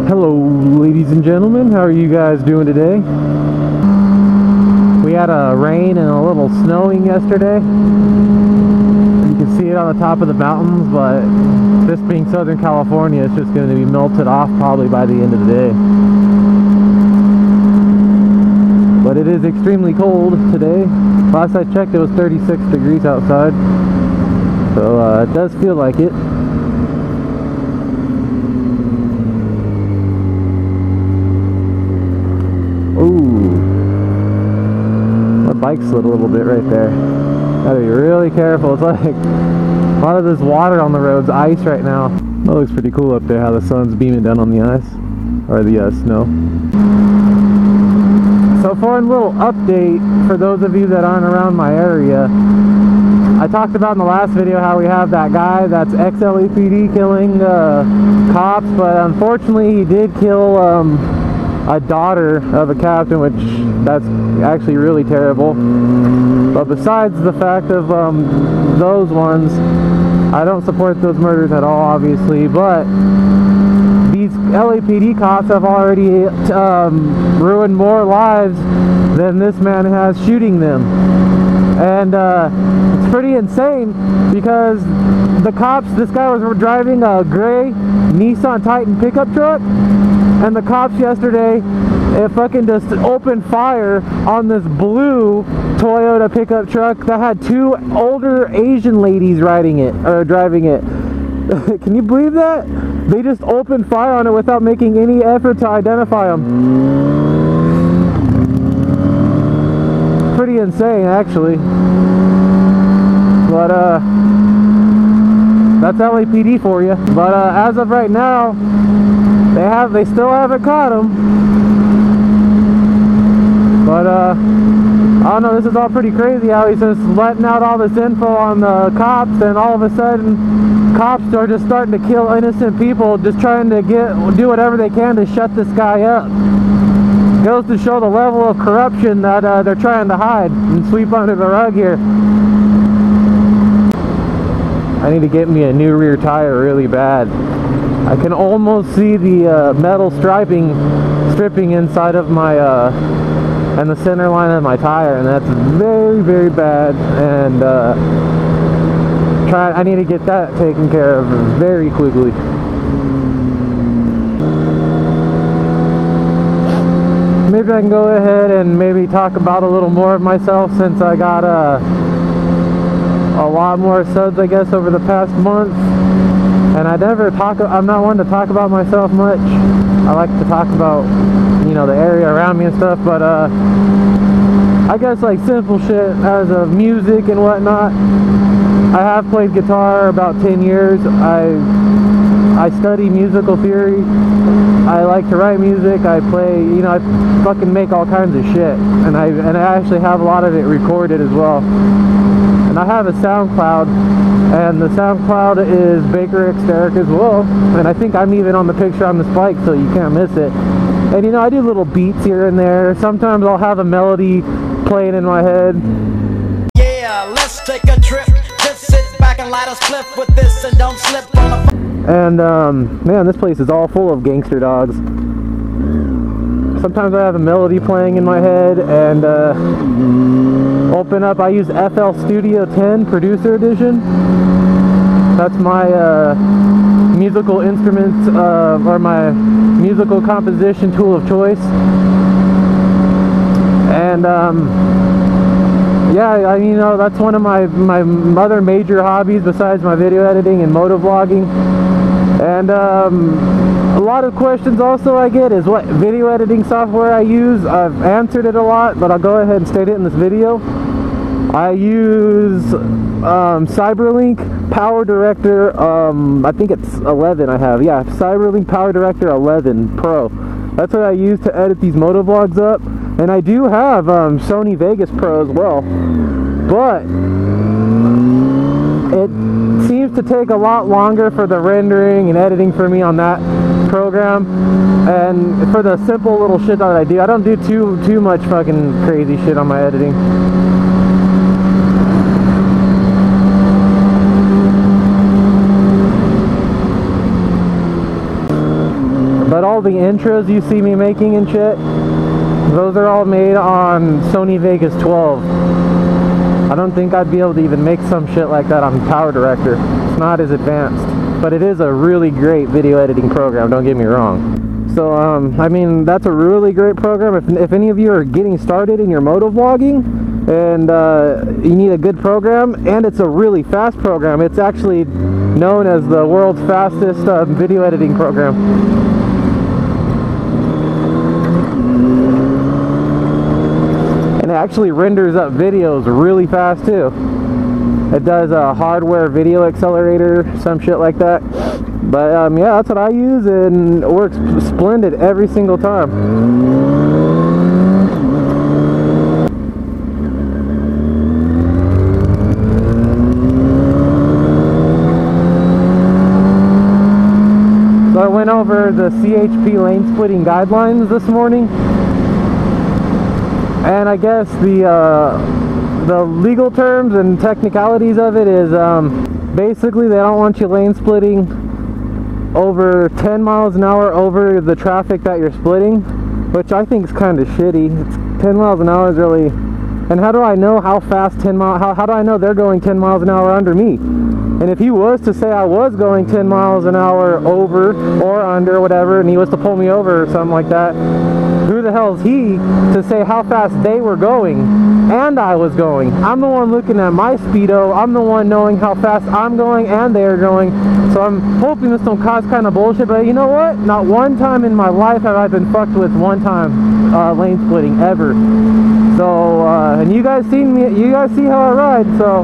Hello ladies and gentlemen, how are you guys doing today? We had a rain and a little snowing yesterday. You can see it on the top of the mountains, but this being Southern California, it's just going to be melted off probably by the end of the day. But it is extremely cold today. Last I checked it was 36 degrees outside, so it does feel like it. Ooh, my bike slid a little bit right there. Gotta be really careful. It's like a lot of this water on the road's ice right now. That looks pretty cool up there, how the sun's beaming down on the ice, or the snow. So for a little update, for those of you that aren't around my area, I talked about in the last video how we have that guy that's ex-LAPD killing cops, but unfortunately he did kill a daughter of a captain, which that's actually really terrible. But besides the fact of those ones, I don't support those murders at all, obviously, but these LAPD cops have already ruined more lives than this man has shooting them. And it's pretty insane because the cops, this guy was driving a gray Nissan Titan pickup truck, and the cops yesterday fucking just opened fire on this blue Toyota pickup truck that had two older Asian ladies riding it, or driving it. Can you believe that? They just opened fire on it without making any effort to identify them. Pretty insane, actually. But that's LAPD for you. But as of right now, they still haven't caught him. But I don't know, this is all pretty crazy how he's just letting out all this info on the cops, and all of a sudden cops are just starting to kill innocent people, just trying to do whatever they can to shut this guy up. Goes to show the level of corruption that they're trying to hide and sweep under the rug here. I need to get me a new rear tire really bad. I can almost see the metal stripping inside of my and the center line of my tire, and that's very, very bad. And I need to get that taken care of very quickly. Maybe I can go ahead and maybe talk about a little more of myself, since I got a lot more subs, I guess, over the past month. And I'm not one to talk about myself much. I like to talk about, you know, the area around me and stuff, but I guess like simple shit as of music and whatnot. I have played guitar about 10 years. I study musical theory. I like to write music. I play, you know, I fucking make all kinds of shit, and I actually have a lot of it recorded as well. And I have a SoundCloud, and the SoundCloud is Baker X Derek as well, and I think I'm even on the picture on this bike, so you can't miss it. And you know, I do little beats here and there. Sometimes I'll have a melody playing in my head. Yeah, let's take a trip. Just sit back and light a spliff with this and don't slip on the... And man, this place is all full of gangster dogs. Sometimes I have a melody playing in my head, and open up, I use FL Studio 10 Producer Edition. That's my musical instrument, or my musical composition tool of choice. And yeah, you know, that's one of my other major hobbies besides my video editing and motovlogging. And a lot of questions also I get is what video editing software I use. I've answered it a lot, but I'll go ahead and state it in this video. I use Cyberlink Power Director, I think it's 11 I have. Yeah, Cyberlink Power Director 11 Pro. That's what I use to edit these motovlogs up. And I do have Sony Vegas Pro as well. But it seems to take a lot longer for the rendering and editing for me on that program. And for the simple little shit that I do, I don't do too much fucking crazy shit on my editing. But all the intros you see me making and shit, those are all made on Sony Vegas 12. I don't think I'd be able to even make some shit like that on Power Director. It's not as advanced, but it is a really great video editing program, don't get me wrong. So I mean, that's a really great program. If any of you are getting started in your moto vlogging and you need a good program, and it's a really fast program, it's actually known as the world's fastest video editing program. And it actually renders up videos really fast too. It does a hardware video accelerator, some shit like that. But yeah, that's what I use, and it works splendid every single time. So I went over the CHP lane splitting guidelines this morning, and I guess the legal terms and technicalities of it is basically they don't want you lane splitting over 10 miles an hour over the traffic that you're splitting, which I think is kind of shitty. 10 miles an hour is really... And how do I know how fast 10 miles... How do I know they're going 10 miles an hour under me? And if he was to say I was going 10 miles an hour over or under, whatever, and he was to pull me over or something like that, who the hell is he to say how fast they were going and I was going? I'm the one looking at my speedo. I'm the one knowing how fast I'm going and they're going. So I'm hoping this don't cause kind of bullshit. But you know what? Not one time in my life have I been fucked with one time lane splitting ever. So and you guys seen me. You guys see how I ride. So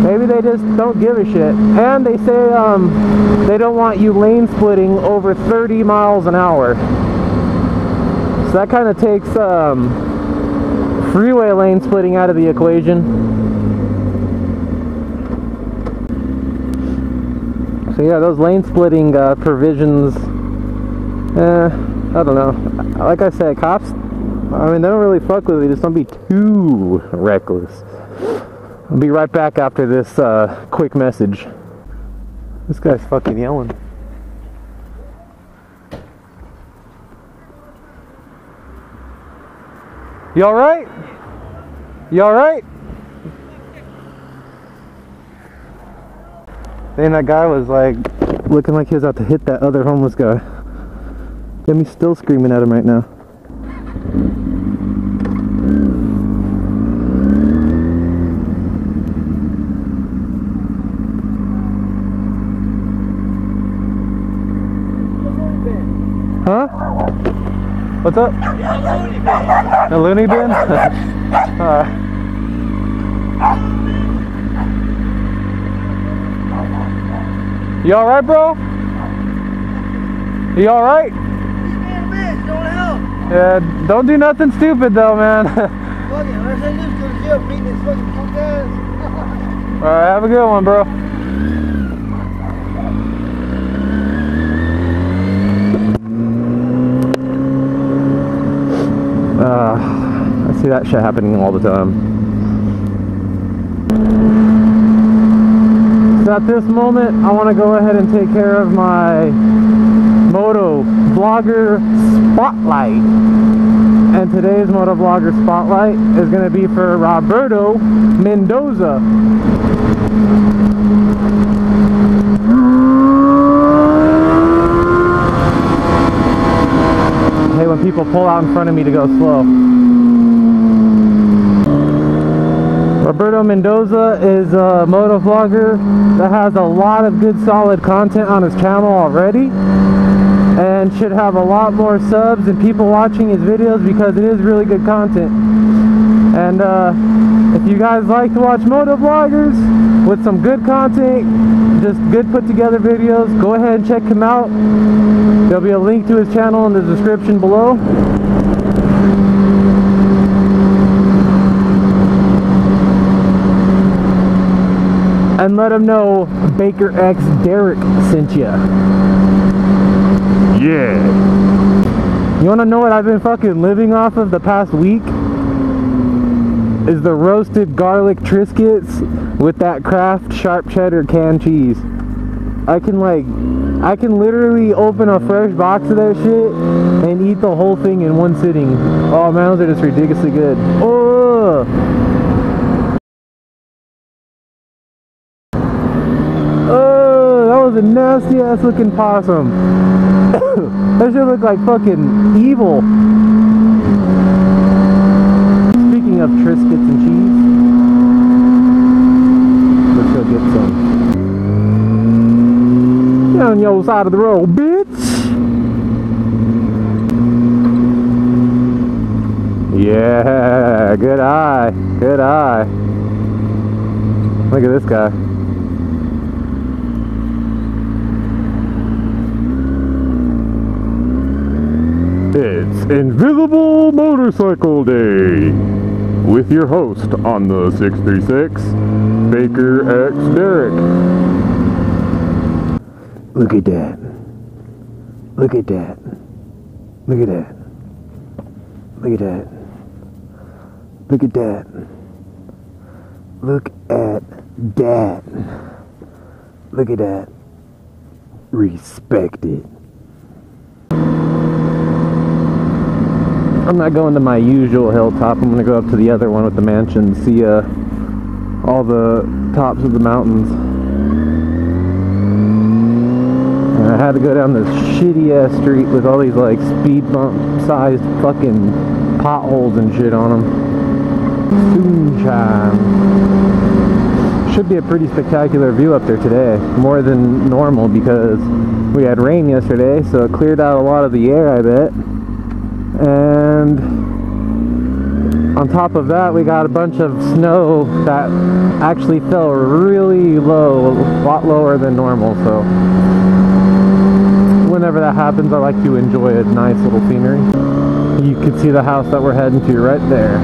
maybe they just don't give a shit. And they say they don't want you lane splitting over 30 miles an hour. So that kind of takes freeway lane splitting out of the equation. So yeah, those lane splitting provisions, I don't know. Like I said, cops, I mean, they don't really fuck with you. Just don't be too reckless. I'll be right back after this quick message. This guy's fucking yelling. You alright? You alright? Then that guy was like looking like he was about to hit that other homeless guy. Get me still screaming at him right now. Huh? What's up? A loony bin? You alright, bro? You alright? Yeah, don't do nothing stupid though, man. Alright, have a good one, bro. I see that shit happening all the time. So at this moment, I want to go ahead and take care of my Moto Vlogger Spotlight. And today's Moto Vlogger Spotlight is going to be for Roberto Mendoza. Hey, when people pull out in front of me to go slow. Roberto Mendoza is a moto vlogger that has a lot of good solid content on his channel already, and should have a lot more subs and people watching his videos because it is really good content. And if you guys like to watch moto vloggers with some good content, just good put together videos, go ahead and check him out. There'll be a link to his channel in the description below. And let him know Baker X Derek sent ya. Yeah. You wanna know what I've been fucking living off of the past week? Is the roasted garlic Triscuits with that Kraft sharp cheddar canned cheese. I can literally open a fresh box of that shit and eat the whole thing in one sitting. Oh man, those are just ridiculously good. Oh! Oh, that was a nasty ass looking possum. That shit looked like fucking evil. Speaking of Triscuits and cheese, let's go get some. On your side of the road, bitch. Yeah, good eye, good eye. Look at this guy. It's Invisible Motorcycle Day with your host on the 636, Baker X Derek. Look at that. Look at that. Look at that. Look at that. Look at that. Look at that. Look at that. Respect it. I'm not going to my usual hilltop. I'm going to go up to the other one with the mansion, see all the tops of the mountains. I had to go down this shitty ass street with all these like speed bump sized fucking potholes and shit on them. Moonshine. Should be a pretty spectacular view up there today, more than normal because we had rain yesterday, so it cleared out a lot of the air, I bet. And on top of that, we got a bunch of snow that actually fell really low, a lot lower than normal, so whenever that happens, I like to enjoy a nice little scenery. You can see the house that we're heading to right there.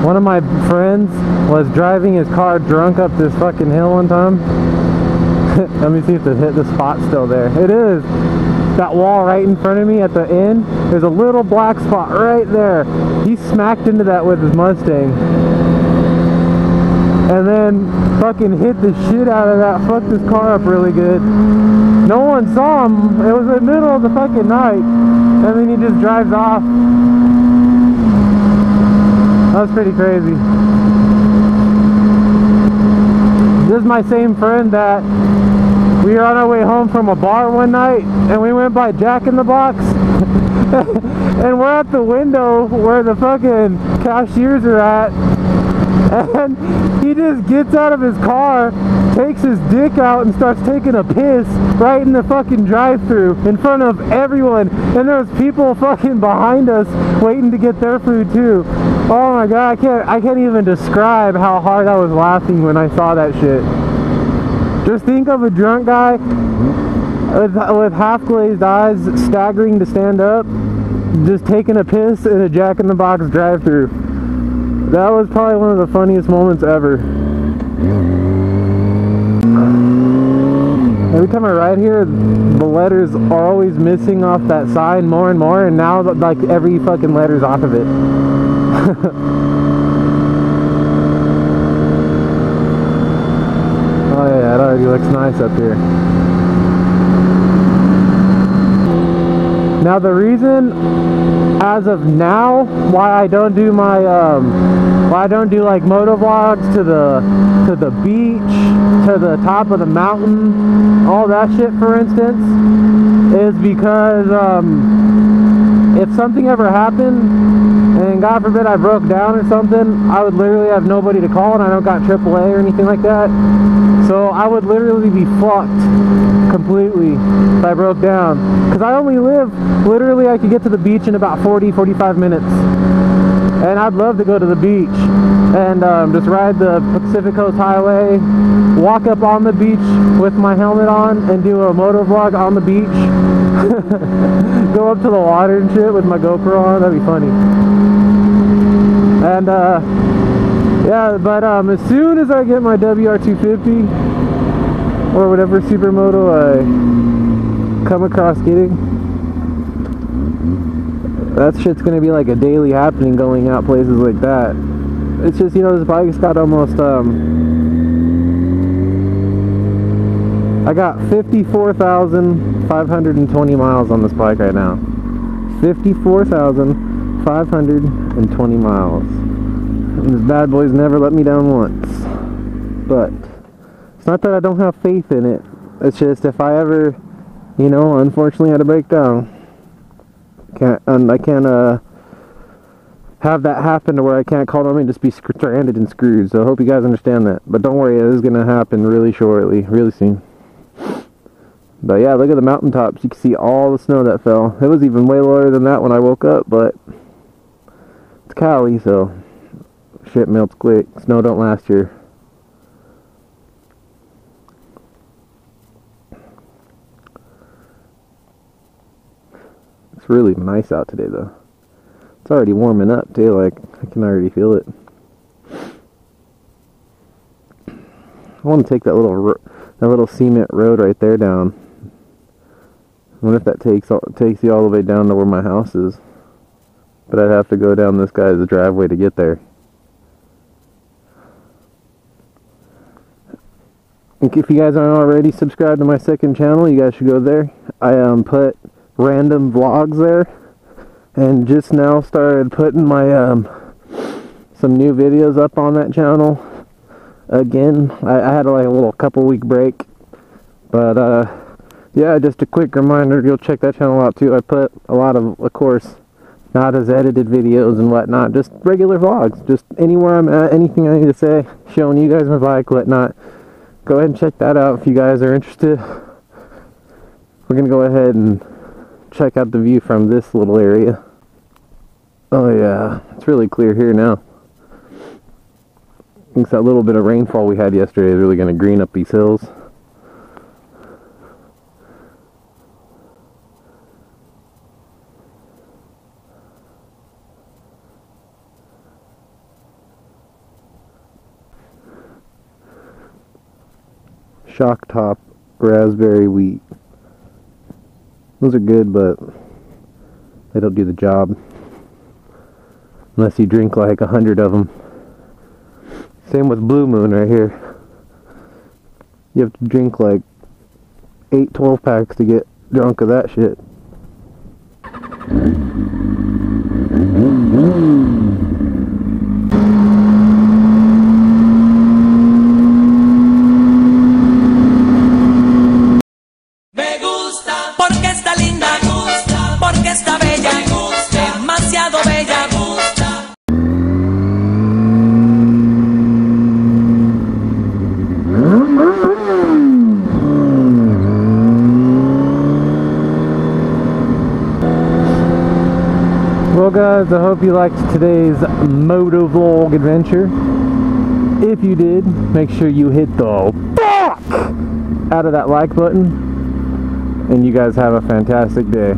One of my friends was driving his car drunk up this fucking hill one time. Let me see if the spot's still there. It is. That wall right in front of me at the end, there's a little black spot right there. He smacked into that with his Mustang. And then fucking hit the shit out of that, fucked his car up really good. No one saw him. It was the middle of the fucking night. And then he just drives off. That was pretty crazy. This is my same friend that we were on our way home from a bar one night and we went by Jack in the Box. And we're at the window where the fucking cashiers are at. And he just gets out of his car, takes his dick out and starts taking a piss right in the fucking drive-thru in front of everyone. And there's people fucking behind us waiting to get their food too. Oh my god, I can't even describe how hard I was laughing when I saw that shit. Just think of a drunk guy with half-glazed eyes staggering to stand up, just taking a piss in a Jack in the Box drive-thru. That was probably one of the funniest moments ever. Every time I ride here, the letters are always missing off that sign more and more, and now like every fucking letter's off of it. Oh yeah, it already looks nice up here. Now the reason, as of now, why I don't do my like moto vlogs to the beach, to the top of the mountain, all that shit for instance, is because if something ever happened and God forbid I broke down or something, I would literally have nobody to call, and I don't got AAA or anything like that. So I would literally be fucked completely if I broke down, because I only live, literally I could get to the beach in about 40-45 minutes, and I'd love to go to the beach and just ride the Pacific Coast Highway, walk up on the beach with my helmet on and do a moto vlog on the beach. Go up to the water and shit with my GoPro on. That'd be funny. And yeah, but as soon as I get my WR250 or whatever supermoto I come across getting, that shit's gonna be like a daily happening, going out places like that. It's just, you know, this bike's got almost I got 54,520 miles on this bike right now. 54,520 miles. And this bad boy's never let me down once. But it's not that I don't have faith in it. It's just if I ever, you know, unfortunately had to break down, I can't have that happen to where I can't call them and just be stranded and screwed. So I hope you guys understand that. But don't worry, it is going to happen really shortly, really soon. But yeah, look at the mountaintops. You can see all the snow that fell. It was even way lower than that when I woke up, but it's Cali, so shit melts quick. Snow don't last here. It's really nice out today, though. It's already warming up, too. Like, I can already feel it. I want to take that little cement road right there down. I wonder if that takes you all the way down to where my house is. But I'd have to go down this guy's driveway to get there. And if you guys aren't already subscribed to my second channel, you guys should go there. I put random vlogs there. And just now started putting my some new videos up on that channel. Again, I had like a little couple-week break. But yeah, just a quick reminder, you'll check that channel out too. I put a lot of course, not as edited videos and whatnot, just regular vlogs, just anywhere I'm at, anything I need to say, showing you guys my bike, whatnot. Go ahead and check that out if you guys are interested. We're gonna go ahead and check out the view from this little area. Oh yeah, it's really clear here now. I think that little bit of rainfall we had yesterday is really gonna green up these hills. Shock top raspberry wheat. Those are good, but they don't do the job unless you drink like 100 of them. Same with Blue Moon right here. You have to drink like 8 12-packs to get drunk of that shit. Me gusta porque está linda, gusta porque está bella, gusta demasiado bella, gusta. Well guys, I hope you liked today's moto vlog adventure. If you did, make sure you hit the fuck out of that like button. And you guys have a fantastic day.